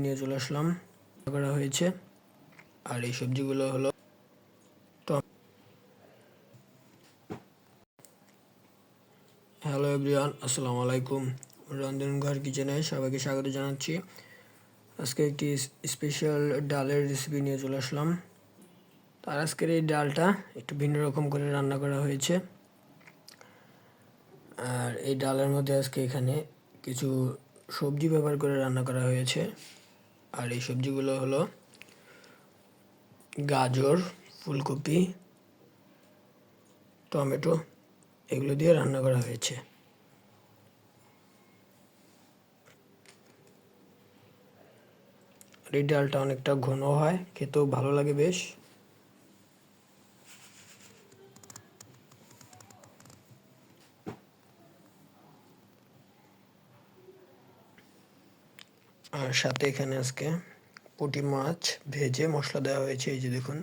নিয়ে চলে আসলাম করা হয়েছে। আর এই সবজিগুলো হলো হ্যালো এভরিওয়ান, আসসালামু আলাইকুম। রন্ধনঘর কিচেনে সবাইকে স্বাগত জানাচ্ছি। আজকে একটি স্পেশাল ডালের রেসিপি নিয়ে চলে আসলাম। তার আজকের এই ডালটা একটু ভিন্ন রকম করে রান্না করা হয়েছে। আর এই ডালের মধ্যে আজকে এখানে কিছু সবজি ব্যবহার করে রান্না করা হয়েছে। আর এই সবজিগুলো হলো গাজর, ফুলকপি, টমেটো, এগুলো দিয়ে রান্না করা হয়েছে। আর এই ডালটা অনেকটা ঘন হয়, খেতেও ভালো লাগে বেশ। আর সাথে এখানে আজকে পুঁটি মাছ ভেজে মশলা দেওয়া হয়েছে, এই যে দেখুন।